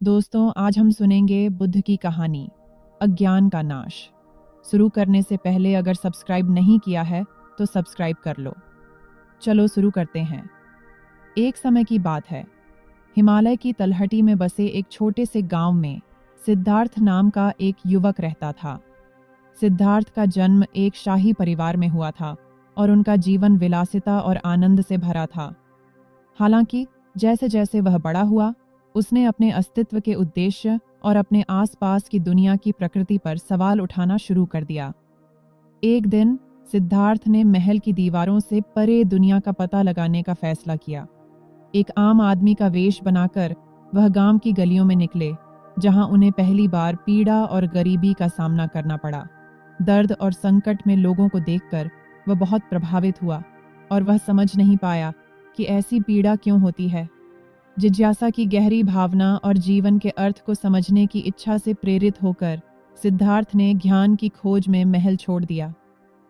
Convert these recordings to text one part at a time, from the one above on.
दोस्तों, आज हम सुनेंगे बुद्ध की कहानी अज्ञान का नाश। शुरू करने से पहले अगर सब्सक्राइब नहीं किया है तो सब्सक्राइब कर लो। चलो शुरू करते हैं। एक समय की बात है। हिमालय की तलहटी में बसे एक छोटे से गांव में सिद्धार्थ नाम का एक युवक रहता था। सिद्धार्थ का जन्म एक शाही परिवार में हुआ था और उनका जीवन विलासिता और आनंद से भरा था। हालांकि जैसे जैसे वह बड़ा हुआ, उसने अपने अस्तित्व के उद्देश्य और अपने आसपास की दुनिया की प्रकृति पर सवाल उठाना शुरू कर दिया। एक दिन सिद्धार्थ ने महल की दीवारों से परे दुनिया का पता लगाने का फैसला किया। एक आम आदमी का वेश बनाकर वह गांव की गलियों में निकले, जहां उन्हें पहली बार पीड़ा और गरीबी का सामना करना पड़ा। दर्द और संकट में लोगों को देखकर वह बहुत प्रभावित हुआ और वह समझ नहीं पाया कि ऐसी पीड़ा क्यों होती है। जिज्ञासा की गहरी भावना और जीवन के अर्थ को समझने की इच्छा से प्रेरित होकर सिद्धार्थ ने ज्ञान की खोज में महल छोड़ दिया।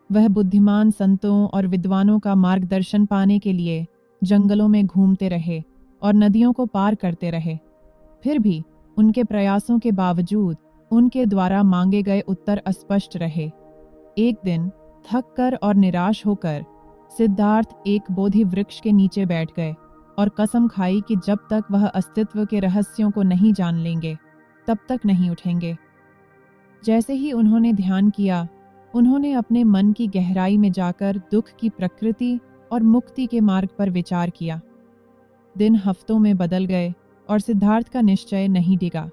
वह बुद्धिमान संतों और विद्वानों का मार्गदर्शन पाने के लिए जंगलों में घूमते रहे और नदियों को पार करते रहे। फिर भी उनके प्रयासों के बावजूद उनके द्वारा मांगे गए उत्तर अस्पष्ट रहे। एक दिन थककर और निराश होकर सिद्धार्थ एक बोधि वृक्ष के नीचे बैठ गए और कसम खाई कि जब तक वह अस्तित्व के रहस्यों को नहीं जान लेंगे, तब तक नहीं उठेंगे। जैसे ही उन्होंने ध्यान किया, उन्होंने अपने मन की गहराई में जाकर दुख की प्रकृति और मुक्ति के मार्ग पर विचार किया। दिन हफ्तों में बदल गए और सिद्धार्थ का निश्चय नहीं डिगा।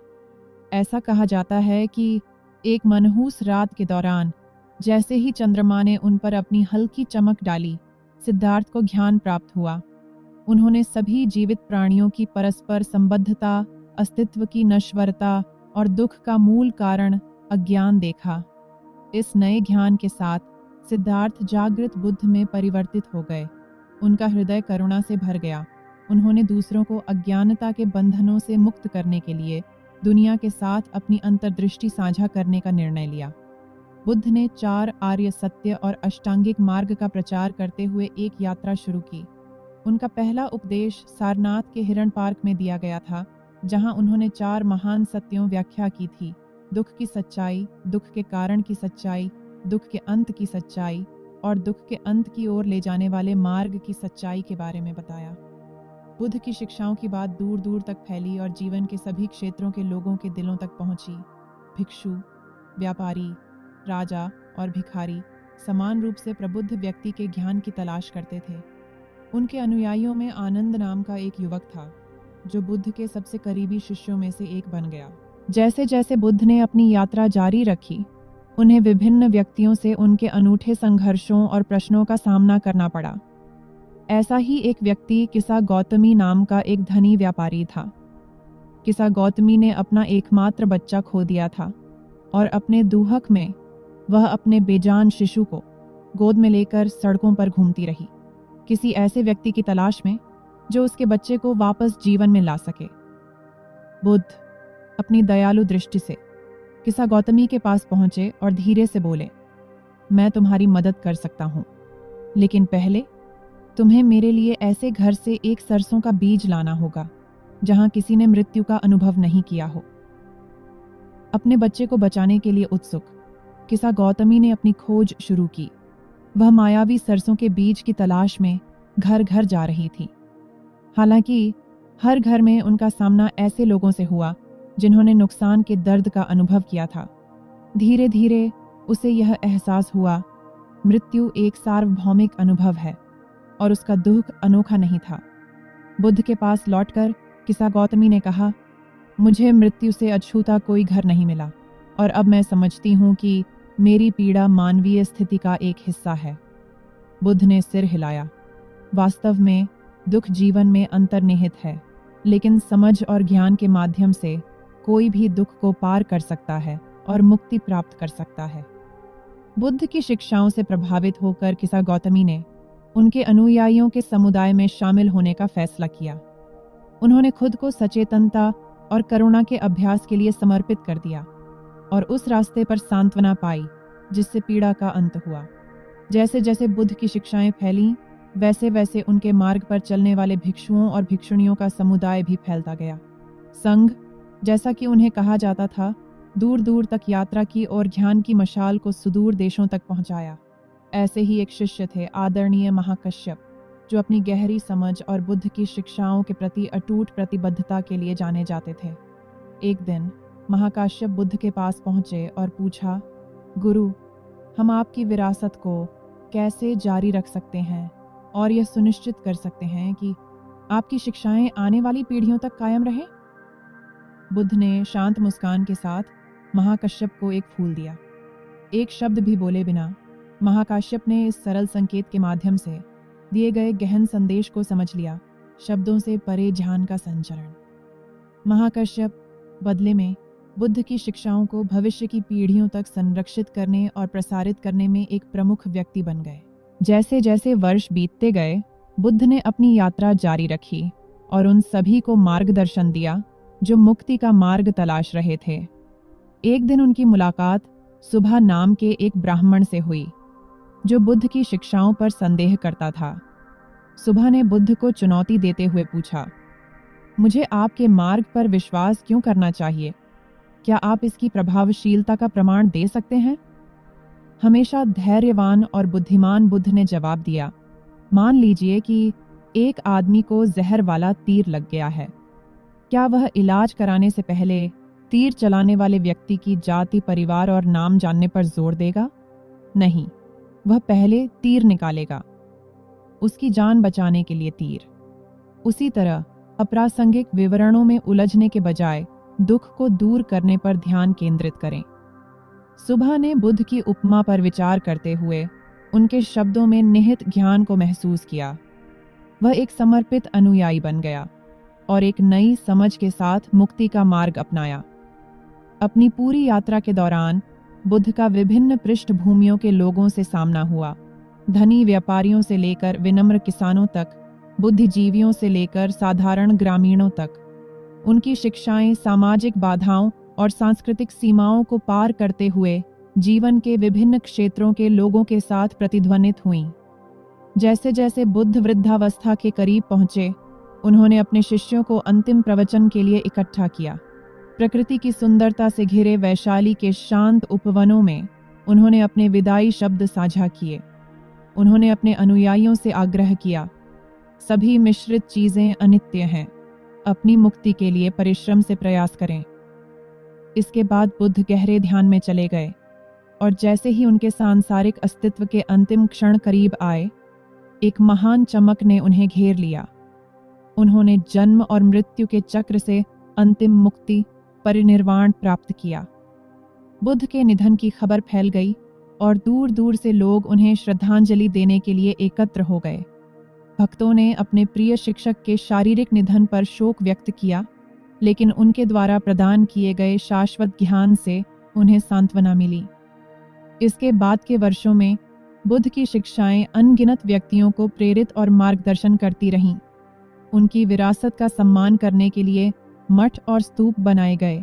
ऐसा कहा जाता है कि एक मनहूस रात के दौरान जैसे ही चंद्रमा ने उन पर अपनी हल्की चमक डाली, सिद्धार्थ को ज्ञान प्राप्त हुआ। उन्होंने सभी जीवित प्राणियों की परस्पर संबद्धता, अस्तित्व की नश्वरता और दुख का मूल कारण अज्ञान देखा। इस नए ज्ञान के साथ सिद्धार्थ जागृत बुद्ध में परिवर्तित हो गए। उनका हृदय करुणा से भर गया। उन्होंने दूसरों को अज्ञानता के बंधनों से मुक्त करने के लिए दुनिया के साथ अपनी अंतर्दृष्टि साझा करने का निर्णय लिया। बुद्ध ने 4 आर्य सत्य और अष्टांगिक मार्ग का प्रचार करते हुए एक यात्रा शुरू की। उनका पहला उपदेश सारनाथ के हिरण पार्क में दिया गया था, जहां उन्होंने 4 महान सत्यों व्याख्या की थी: दुख की सच्चाई, दुख के कारण की सच्चाई, दुख के अंत की सच्चाई और दुख के अंत की ओर ले जाने वाले मार्ग की सच्चाई के बारे में बताया। बुद्ध की शिक्षाओं की बात दूर दूर तक फैली और जीवन के सभी क्षेत्रों के लोगों के दिलों तक पहुंची। भिक्षु, व्यापारी, राजा और भिखारी समान रूप से प्रबुद्ध व्यक्ति के ज्ञान की तलाश करते थे। उनके अनुयायियों में आनंद नाम का एक युवक था, जो बुद्ध के सबसे करीबी शिष्यों में से एक बन गया। जैसे जैसे बुद्ध ने अपनी यात्रा जारी रखी, उन्हें विभिन्न व्यक्तियों से उनके अनूठे संघर्षों और प्रश्नों का सामना करना पड़ा। ऐसा ही एक व्यक्ति किसा गौतमी नाम का एक धनी व्यापारी था। किसा गौतमी ने अपना एकमात्र बच्चा खो दिया था और अपने दुहक में वह अपने बेजान शिशु को गोद में लेकर सड़कों पर घूमती रही, किसी ऐसे व्यक्ति की तलाश में जो उसके बच्चे को वापस जीवन में ला सके। बुद्ध अपनी दयालु दृष्टि से किसा गौतमी के पास पहुंचे और धीरे से बोले, मैं तुम्हारी मदद कर सकता हूं, लेकिन पहले तुम्हें मेरे लिए ऐसे घर से एक सरसों का बीज लाना होगा जहां किसी ने मृत्यु का अनुभव नहीं किया हो। अपने बच्चे को बचाने के लिए उत्सुक किसा गौतमी ने अपनी खोज शुरू की। वह मायावी सरसों के बीज की तलाश में घर घर जा रही थी। हालांकि हर घर में उनका सामना ऐसे लोगों से हुआ जिन्होंने नुकसान के दर्द का अनुभव किया था। धीरे धीरे उसे यह एहसास हुआ, मृत्यु एक सार्वभौमिक अनुभव है और उसका दुख अनोखा नहीं था। बुद्ध के पास लौटकर किसा गौतमी ने कहा, मुझे मृत्यु से अछूता कोई घर नहीं मिला और अब मैं समझती हूँ कि मेरी पीड़ा मानवीय स्थिति का एक हिस्सा है। बुद्ध ने सिर हिलाया। वास्तव में दुख जीवन में अंतर्निहित है, लेकिन समझ और ज्ञान के माध्यम से कोई भी दुख को पार कर सकता है और मुक्ति प्राप्त कर सकता है। बुद्ध की शिक्षाओं से प्रभावित होकर किसा गौतमी ने उनके अनुयायियों के समुदाय में शामिल होने का फैसला किया। उन्होंने खुद को सचेतनता और करुणा के अभ्यास के लिए समर्पित कर दिया और उस रास्ते पर सांत्वना पाई जिससे पीड़ा का अंत हुआ। जैसे जैसे बुद्ध की शिक्षाएं फैलीं, वैसे वैसे उनके मार्ग पर चलने वाले भिक्षुओं और भिक्षुणियों का समुदाय भी फैलता गया। संघ जैसा कि उन्हें कहा जाता था, दूर दूर तक यात्रा की और ज्ञान की मशाल को सुदूर देशों तक पहुंचाया। ऐसे ही एक शिष्य थे आदरणीय महाकश्यप, जो अपनी गहरी समझ और बुद्ध की शिक्षाओं के प्रति अटूट प्रतिबद्धता के लिए जाने जाते थे। एक दिन महाकाश्यप बुद्ध के पास पहुंचे और पूछा, गुरु, हम आपकी विरासत को कैसे जारी रख सकते हैं और यह सुनिश्चित कर सकते हैं कि आपकी शिक्षाएं आने वाली पीढ़ियों तक कायम रहें? बुद्ध ने शांत मुस्कान के साथ महाकश्यप को एक फूल दिया। एक शब्द भी बोले बिना महाकाश्यप ने इस सरल संकेत के माध्यम से दिए गए गहन संदेश को समझ लिया, शब्दों से परे ध्यान का संचरण। महाकश्यप बदले में बुद्ध की शिक्षाओं को भविष्य की पीढ़ियों तक संरक्षित करने और प्रसारित करने में एक प्रमुख व्यक्ति बन गए। जैसे जैसे वर्ष बीतते गए, बुद्ध ने अपनी यात्रा जारी रखी और उन सभी को मार्गदर्शन दिया जो मुक्ति का मार्ग तलाश रहे थे। एक दिन उनकी मुलाकात सुबह नाम के एक ब्राह्मण से हुई, जो बुद्ध की शिक्षाओं पर संदेह करता था। सुबह ने बुद्ध को चुनौती देते हुए पूछा, मुझे आपके मार्ग पर विश्वास क्यों करना चाहिए? क्या आप इसकी प्रभावशीलता का प्रमाण दे सकते हैं? हमेशा धैर्यवान और बुद्धिमान बुद्ध ने जवाब दिया, मान लीजिए कि एक आदमी को जहर वाला तीर लग गया है। क्या वह इलाज कराने से पहले तीर चलाने वाले व्यक्ति की जाति, परिवार और नाम जानने पर जोर देगा? नहीं, वह पहले तीर निकालेगा, उसकी जान बचाने के लिए तीर। उसी तरह अप्रासंगिक विवरणों में उलझने के बजाय दुख को दूर करने पर ध्यान केंद्रित करें। सुबह ने बुद्ध की उपमा पर विचार करते हुए उनके शब्दों में निहित ज्ञान को महसूस किया। वह एक समर्पित अनुयायी बन गया और एक नई समझ के साथ मुक्ति का मार्ग अपनाया। अपनी पूरी यात्रा के दौरान बुद्ध का विभिन्न पृष्ठभूमियों के लोगों से सामना हुआ। धनी व्यापारियों से लेकर विनम्र किसानों तक, बुद्धिजीवियों से लेकर साधारण ग्रामीणों तक। उनकी शिक्षाएं सामाजिक बाधाओं और सांस्कृतिक सीमाओं को पार करते हुए जीवन के विभिन्न क्षेत्रों के लोगों के साथ प्रतिध्वनित हुईं। जैसे जैसे बुद्ध वृद्धावस्था के करीब पहुंचे, उन्होंने अपने शिष्यों को अंतिम प्रवचन के लिए इकट्ठा किया। प्रकृति की सुंदरता से घिरे वैशाली के शांत उपवनों में उन्होंने अपने विदाई शब्द साझा किए। उन्होंने अपने अनुयायियों से आग्रह किया, सभी मिश्रित चीजें अनित्य हैं, अपनी मुक्ति के लिए परिश्रम से प्रयास करें। इसके बाद बुद्ध गहरे ध्यान में चले गए और जैसे ही उनके सांसारिक अस्तित्व के अंतिम क्षण करीब आए, एक महान चमक ने उन्हें घेर लिया। उन्होंने जन्म और मृत्यु के चक्र से अंतिम मुक्ति, परिनिर्वाण प्राप्त किया। बुद्ध के निधन की खबर फैल गई और दूर दूर से लोग उन्हें श्रद्धांजलि देने के लिए एकत्र हो गए। भक्तों ने अपने प्रिय शिक्षक के शारीरिक निधन पर शोक व्यक्त किया, लेकिन उनके द्वारा प्रदान किए गए शाश्वत ज्ञान से उन्हें सांत्वना मिली। इसके बाद के वर्षों में बुद्ध की शिक्षाएं अनगिनत व्यक्तियों को प्रेरित और मार्गदर्शन करती रहीं। उनकी विरासत का सम्मान करने के लिए मठ और स्तूप बनाए गए,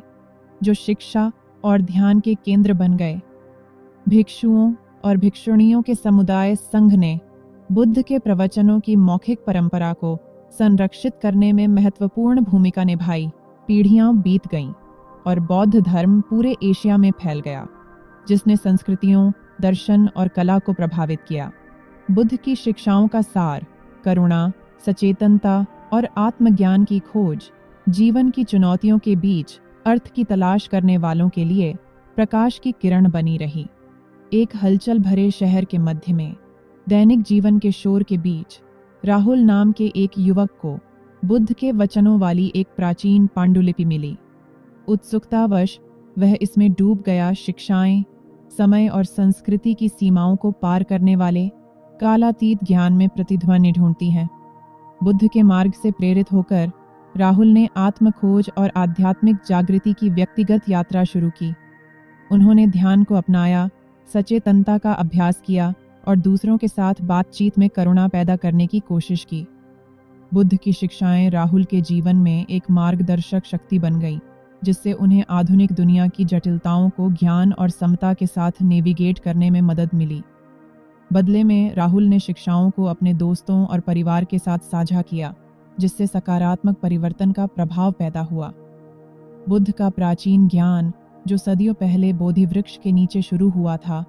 जो शिक्षा और ध्यान के केंद्र बन गए। भिक्षुओं और भिक्षुणियों के समुदाय संघ ने बुद्ध के प्रवचनों की मौखिक परंपरा को संरक्षित करने में महत्वपूर्ण भूमिका निभाई। पीढ़ियां बीत गईं और बौद्ध धर्म पूरे एशिया में फैल गया, जिसने संस्कृतियों, दर्शन और कला को प्रभावित किया। बुद्ध की शिक्षाओं का सार करुणा, सचेतनता और आत्मज्ञान की खोज जीवन की चुनौतियों के बीच अर्थ की तलाश करने वालों के लिए प्रकाश की किरण बनी रही। एक हलचल भरे शहर के मध्य में, दैनिक जीवन के शोर के बीच, राहुल नाम के एक युवक को बुद्ध के वचनों वाली एक प्राचीन पांडुलिपि मिली। उत्सुकतावश वह इसमें डूब गया। शिक्षाएं समय और संस्कृति की सीमाओं को पार करने वाले कालातीत ज्ञान में प्रतिध्वनि ढूंढती हैं। बुद्ध के मार्ग से प्रेरित होकर राहुल ने आत्मखोज और आध्यात्मिक जागृति की व्यक्तिगत यात्रा शुरू की। उन्होंने ध्यान को अपनाया, सचेतनता का अभ्यास किया और दूसरों के साथ बातचीत में करुणा पैदा करने की कोशिश की। बुद्ध की शिक्षाएं राहुल के जीवन में एक मार्गदर्शक शक्ति बन गई, जिससे उन्हें आधुनिक दुनिया की जटिलताओं को ज्ञान और समता के साथ नेविगेट करने में मदद मिली। बदले में राहुल ने शिक्षाओं को अपने दोस्तों और परिवार के साथ साझा किया, जिससे सकारात्मक परिवर्तन का प्रभाव पैदा हुआ। बुद्ध का प्राचीन ज्ञान, जो सदियों पहले बोधि वृक्ष के नीचे शुरू हुआ था,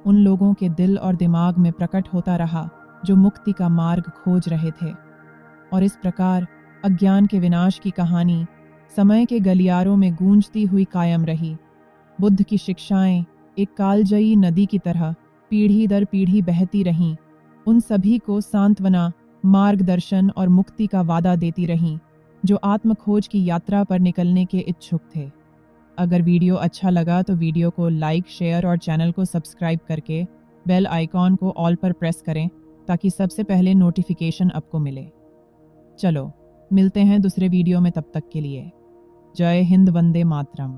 उन लोगों के दिल और दिमाग में प्रकट होता रहा जो मुक्ति का मार्ग खोज रहे थे। और इस प्रकार अज्ञान के विनाश की कहानी समय के गलियारों में गूंजती हुई कायम रही। बुद्ध की शिक्षाएं एक कालजयी नदी की तरह पीढ़ी दर पीढ़ी बहती रहीं, उन सभी को सांत्वना, मार्गदर्शन और मुक्ति का वादा देती रहीं जो आत्मखोज की यात्रा पर निकलने के इच्छुक थे। अगर वीडियो अच्छा लगा तो वीडियो को लाइक, शेयर और चैनल को सब्सक्राइब करके बेल आइकॉन को ऑल पर प्रेस करें ताकि सबसे पहले नोटिफिकेशन आपको मिले। चलो मिलते हैं दूसरे वीडियो में, तब तक के लिए जय हिंद, वंदे मातरम।